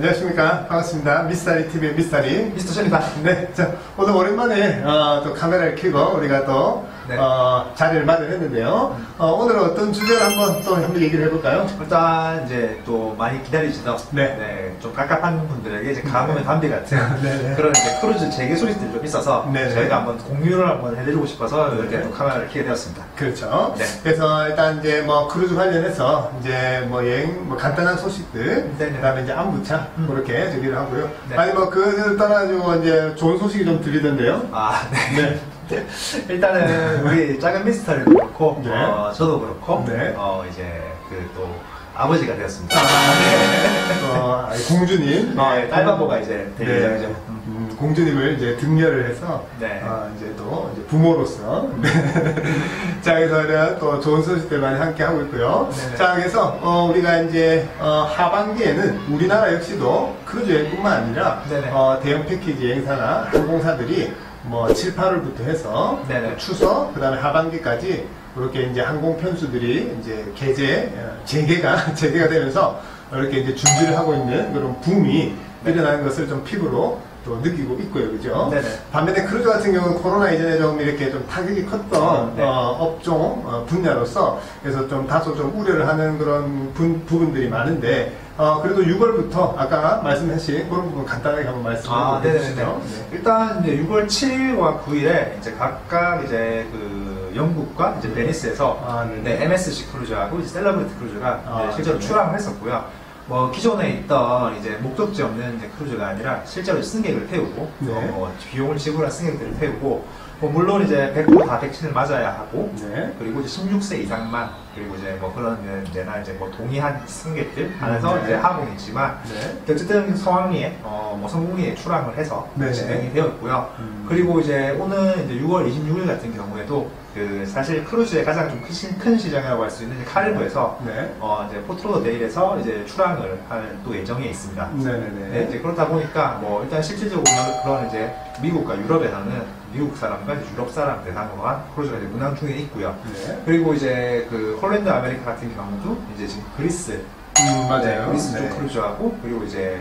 안녕하십니까. 반갑습니다. 미스터리 TV의 미스터리. 미스터 션입니다. 네. 자, 오늘 오랜만에, 또 카메라를 켜고 우리가 또, 네. 자리를 마련했는데요. 오늘은 어떤 주제를 한번 얘기를 해볼까요? 일단, 이제 또 많이 기다리시던, 네. 좀 갑갑한 분들에게 이제 가뭄의 담비 같은 네. 그런 이제 크루즈 재개 소식들이 좀 있어서 네. 저희가 한번 공유를 한번 해드리고 싶어서 이렇게 또 카메라를 켜게 되었습니다. 그렇죠. 네. 그래서 일단 이제 뭐 크루즈 관련해서 이제 뭐 여행, 뭐 간단한 소식들, 네네. 그 다음에 이제 안부차, 그렇게 저기를 하고요. 네. 아니 뭐 그걸 떠나가지고 이제 좋은 소식이 좀 들리던데요. 아, 네. 네. 일단은 우리 작은 미스터리도 그렇고, 네. 저도 그렇고, 네. 이제 그 또 아버지가 되었습니다. 공주님. 딸바보가 이제 될 예정이죠. 공주님을 이제 등려를 해서 네. 이제 또 이제 부모로서 자, 그래서 또 좋은 소식들 많이 함께 하고 있고요. 네네. 자, 그래서 우리가 이제 하반기에는 우리나라 역시도 크루즈 여행뿐만 아니라 네네. 대형 패키지 여행사나 항공사들이 뭐 7, 8월부터 해서 네네. 추석 그다음에 하반기까지 이렇게 이제 항공 편수들이 이제 재개가 되면서 이렇게 이제 준비를 하고 있는 그런 붐이 일어나는 것을 좀 피부로 또 느끼고 있고요, 그죠? 네네. 반면에 크루즈 같은 경우는 코로나 이전에 좀 이렇게 좀 타격이 컸던 네. 업종 분야로서 그래서 좀 다소 좀 우려를 하는 그런 부분들이 많은데 그래도 6월부터 아까 말씀하신 그런 부분 간단하게 한번 말씀해 주시죠. 일단 이제 6월 7일과 9일에 이제 각각 이제 그 영국과 이제 베니스에서 MSC 크루즈하고 이제 셀러브리티 크루즈가 이제 실제로 네. 출항을 했었고요. 뭐 기존에 있던 이제 목적지 없는 이제 크루즈가 아니라 실제로 승객을 태우고 네. 비용을 지불한 승객들을 태우고 물론 이제 100% 다 백신을 맞아야 하고 네. 그리고 이제 16세 이상만 그리고 이제 뭐 그런 데나 이제 뭐 동의한 승객들 안에서 네. 이제 항공이지만 네. 어쨌든 성황리에 뭐 성공리에 출항을 해서 네. 진행이 되었고요. 그리고 이제 오늘 이제 6월 26일 같은 경우에도 그 사실 크루즈의 가장 좀 큰 시장이라고 할 수 있는 카리브에서 네. 이제 포트로데일에서 이제 출항을 할 또 예정에 있습니다. 네네네. 네, 이제 그렇다 보니까 뭐 일단 실질적으로 그런 이제 미국과 유럽에서는 미국 사람과 이제 유럽 사람 대상으로 한 크루즈가 이제 운항 중에 있고요. 네. 그리고 이제 그 홀랜드 아메리카 같은 경우도 이제 지금 그리스 맞아요. 그리스 쪽 네. 크루즈하고 그리고 이제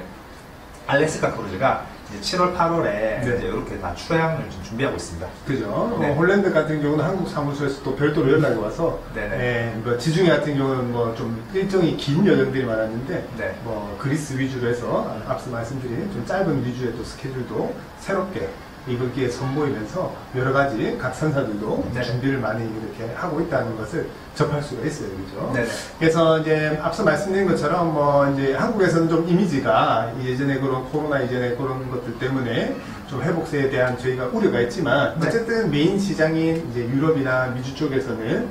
알래스카 크루즈가 이제 7월, 8월에 네. 이제 이렇게 다 출항을 좀 준비하고 있습니다. 그죠. 네. 홀랜드 같은 경우는 한국 사무소에서 또 별도로 연락이 와서, 네네. 뭐 지중해 같은 경우는 뭐 좀 일정이 긴 여정들이 많았는데, 네. 뭐 그리스 위주로 해서 앞서 말씀드린 좀 짧은 위주의 또 스케줄도 새롭게 이거기에 선보이면서 여러 가지 각 선사들도 네네. 준비를 많이 이렇게 하고 있다는 것을 접할 수가 있어요, 그죠? 네네. 그래서 이제 앞서 말씀드린 것처럼 뭐 이제 한국에서는 좀 이미지가 예전에 그런 코로나 이전에 그런 것들 때문에 좀 회복세에 대한 저희가 우려가 있지만 네. 어쨌든 메인 시장인 이제 유럽이나 미주 쪽에서는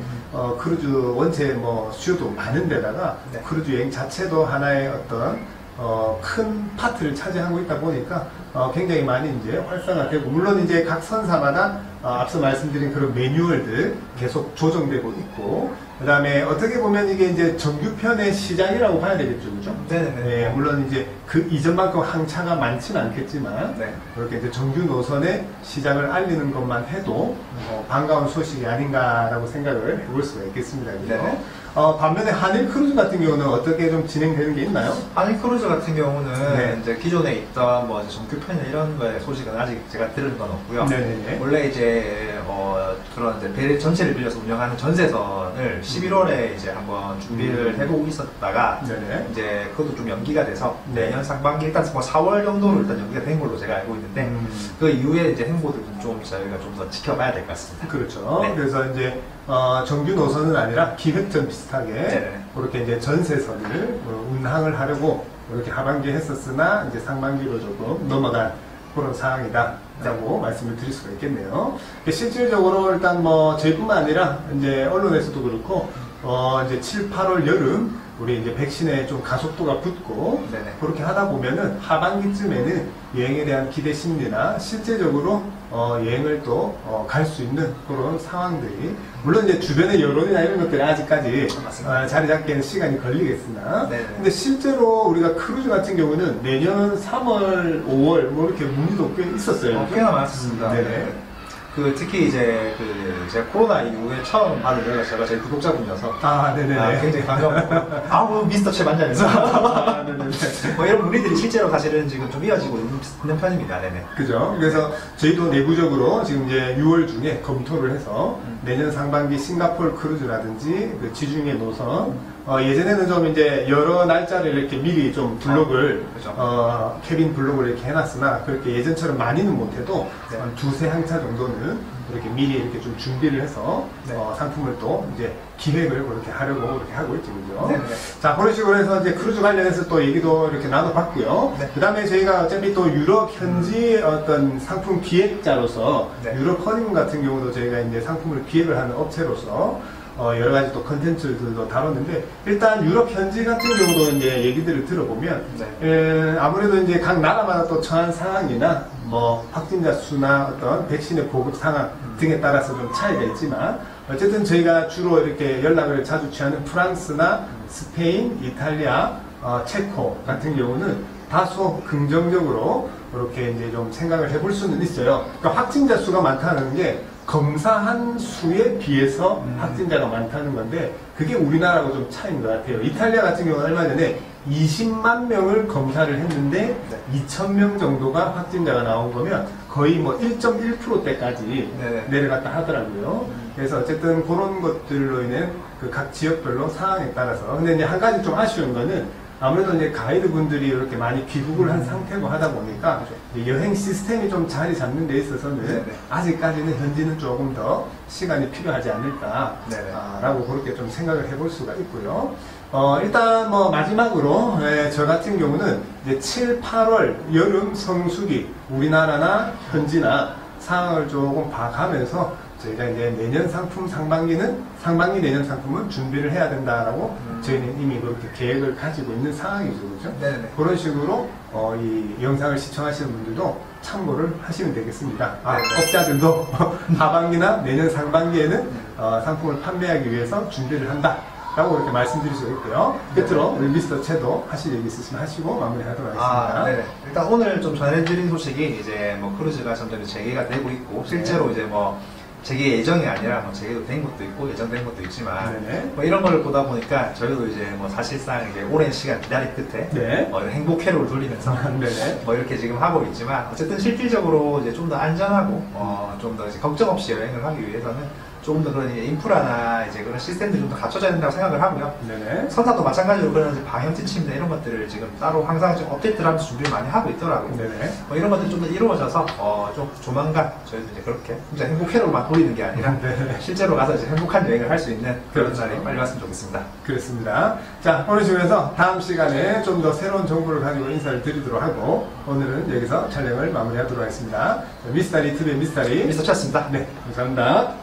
크루즈 원체 뭐 수요도 많은 데다가 네. 크루즈 여행 자체도 하나의 어떤 큰 파트를 차지하고 있다 보니까 굉장히 많이 이제 활성화되고 물론 이제 각 선사마다 앞서 말씀드린 그런 매뉴얼들 계속 조정되고 있고 그 다음에 어떻게 보면 이게 이제 정규편의 시장이라고 봐야 되겠죠, 그죠? 네네네. 네, 물론 이제 그 이전만큼 항차가 많지는 않겠지만 네. 그렇게 이제 정규 노선의 시장을 알리는 것만 해도 반가운 소식이 아닌가라고 생각을 해볼 수가 있겠습니다. 그죠? 네네. 반면에 한일 크루즈 같은 경우는 어떻게 좀 진행되는 게 있나요? 한일 크루즈 같은 경우는 네. 이제 기존에 있던 뭐 이제 정규편이나 이런 거의 소식은 아직 제가 들은 건 없고요. 네네네. 원래 이제 그런 이제 배 전체를 빌려서 운영하는 전세선을 11월에 이제 한번 준비를 해보고 있었다가 네네. 이제 그것도 좀 연기가 돼서 네. 내년 상반기 일단 뭐 4월 정도로 일단 연기가 된 걸로 제가 알고 있는데 그 이후에 이제 행보들은 좀 저희가 좀 더 지켜봐야 될 것 같습니다. 그렇죠. 네. 그래서 이제 정규 노선은 아니라 기획전 비슷하게 네네. 그렇게 이제 전세선을 운항을 하려고 이렇게 하반기에 했었으나 이제 상반기로 조금 넘어간 그런 상황이다라고 말씀을 드릴 수가 있겠네요. 실질적으로 일단 뭐 저희뿐만 아니라 이제 언론에서도 그렇고 이제 7, 8월 여름 우리 이제 백신에 좀 가속도가 붙고 네네. 그렇게 하다 보면은 하반기쯤에는 여행에 대한 기대 심리나 실제적으로 여행을 또 갈 수 있는 그런 상황들이 물론 이제 주변의 여론이나 이런 것들이 아직까지 자리 잡기에는 시간이 걸리겠으나 네네. 근데 실제로 우리가 크루즈 같은 경우는 내년 3월, 5월 뭐 이렇게 문의도 꽤 있었어요. 꽤나 많았습니다. 네네. 특히 이제 제가 코로나 이후에 처음 받은 연락 저희 구독자분이어서 네네네. 굉장히 반가웠고 아우 미스터 채 만나면서 네네네. 뭐 이런 문의들이 실제로 사실은 지금 좀 이어지고 있는 편입니다. 네네. 그죠. 그래서 저희도 내부적으로 지금 이제 6월 중에 검토를 해서 내년 상반기 싱가포르 크루즈라든지 그 지중해 노선 예전에는 좀 이제 여러 날짜를 이렇게 미리 좀 블록을 그렇죠. 캐빈 블록을 이렇게 해놨으나 그렇게 예전처럼 많이는 못해도 네. 한 두세 항차 정도는 이렇게 미리 이렇게 좀 준비를 해서 네. 상품을 또 이제 기획을 그렇게 하려고 그렇게 하고 있죠, 그죠? 네네. 자, 그런 식으로 해서 이제 크루즈 관련해서 또 얘기도 이렇게 나눠봤고요. 네. 그 다음에 저희가 어차피 또 유럽 현지 어떤 상품 기획자로서 네. 유럽 허니문 같은 경우도 저희가 이제 상품을 기획을 하는 업체로서 여러 가지 또 컨텐츠들도 다뤘는데 일단 유럽 현지 같은 경우도 이제 얘기들을 들어보면 아무래도 이제 각 나라마다 또 처한 상황이나 뭐 확진자 수나 어떤 백신의 보급 상황 등에 따라서 좀 차이가 있지만 어쨌든 저희가 주로 이렇게 연락을 자주 취하는 프랑스나 스페인, 이탈리아, 체코 같은 경우는 다소 긍정적으로 이렇게 이제 좀 생각을 해볼 수는 있어요. 그러니까 확진자 수가 많다는 게 검사한 수에 비해서 확진자가 많다는 건데 그게 우리나라하고 좀 차이인 것 같아요. 이탈리아 같은 경우는 얼마 전에 20만 명을 검사를 했는데 2,000명 정도가 확진자가 나온 거면 거의 뭐 1.1%대까지 내려갔다 하더라고요. 그래서 어쨌든 그런 것들로 인해 그 각 지역별로 상황에 따라서 근데 이제 한 가지 좀 아쉬운 거는 아무래도 이제 가이드 분들이 이렇게 많이 귀국을 한 상태고 하다 보니까 여행 시스템이 좀 자리 잡는 데 있어서는 아직까지는 현지는 조금 더 시간이 필요하지 않을까라고 그렇게 좀 생각을 해볼 수가 있고요. 일단 뭐 마지막으로 저 같은 경우는 이제 7, 8월 여름 성수기 우리나라나 현지나 상황을 조금 봐가면서 저희가 이제 내년 상품 상반기 내년 상품은 준비를 해야 된다라고 저희는 이미 그렇게 계획을 가지고 있는 상황이죠, 그렇죠? 네네. 그런 식으로 이 영상을 시청하시는 분들도 참고를 하시면 되겠습니다. 업자들도 하반기나 내년 상반기에는 상품을 판매하기 위해서 준비를 한다. 라고 이렇게 말씀드릴 수 있고요. 끝으로 우리 미스터 채도 하실 얘기 있으시면 하시고 마무리하도록 하겠습니다. 네네. 일단 오늘 좀 전해드린 소식이 이제 뭐 크루즈가 점점 재개가 되고 있고 실제로 이제 뭐 재개 예정이 아니라 뭐 재개도 된 것도 있고 예정된 것도 있지만 뭐 이런 거를 보다 보니까 저희도 이제 뭐 사실상 이제 오랜 시간 기다린 끝에 이런 행복 회로를 돌리면서 뭐 이렇게 지금 하고 있지만 어쨌든 실질적으로 이제 좀 더 안전하고 좀 더 이제 걱정 없이 여행을 하기 위해서는 조금 더 그런 인프라나 이제 그런 시스템들이 좀 더 갖춰져야 된다고 생각을 하고요. 선사도 마찬가지로 그런 이제 방역 지침이나 이런 것들을 지금 따로 항상 좀 업데이트를 하면서 준비를 많이 하고 있더라고요. 뭐 이런 것들이 좀 더 이루어져서 좀 조만간 저희도 이제 그렇게 진짜 행복 회로만 돌리는 게 아니라 실제로 가서 이제 행복한 여행을 할 수 있는 그런 날이 빨리 왔으면 좋겠습니다. 그렇습니다. 자, 오늘 중에서 다음 시간에 좀 더 새로운 정보를 가지고 인사를 드리도록 하고 오늘은 여기서 촬영을 마무리하도록 하겠습니다. 미스터리 TV의 미스터 채였습니다. 네, 감사합니다.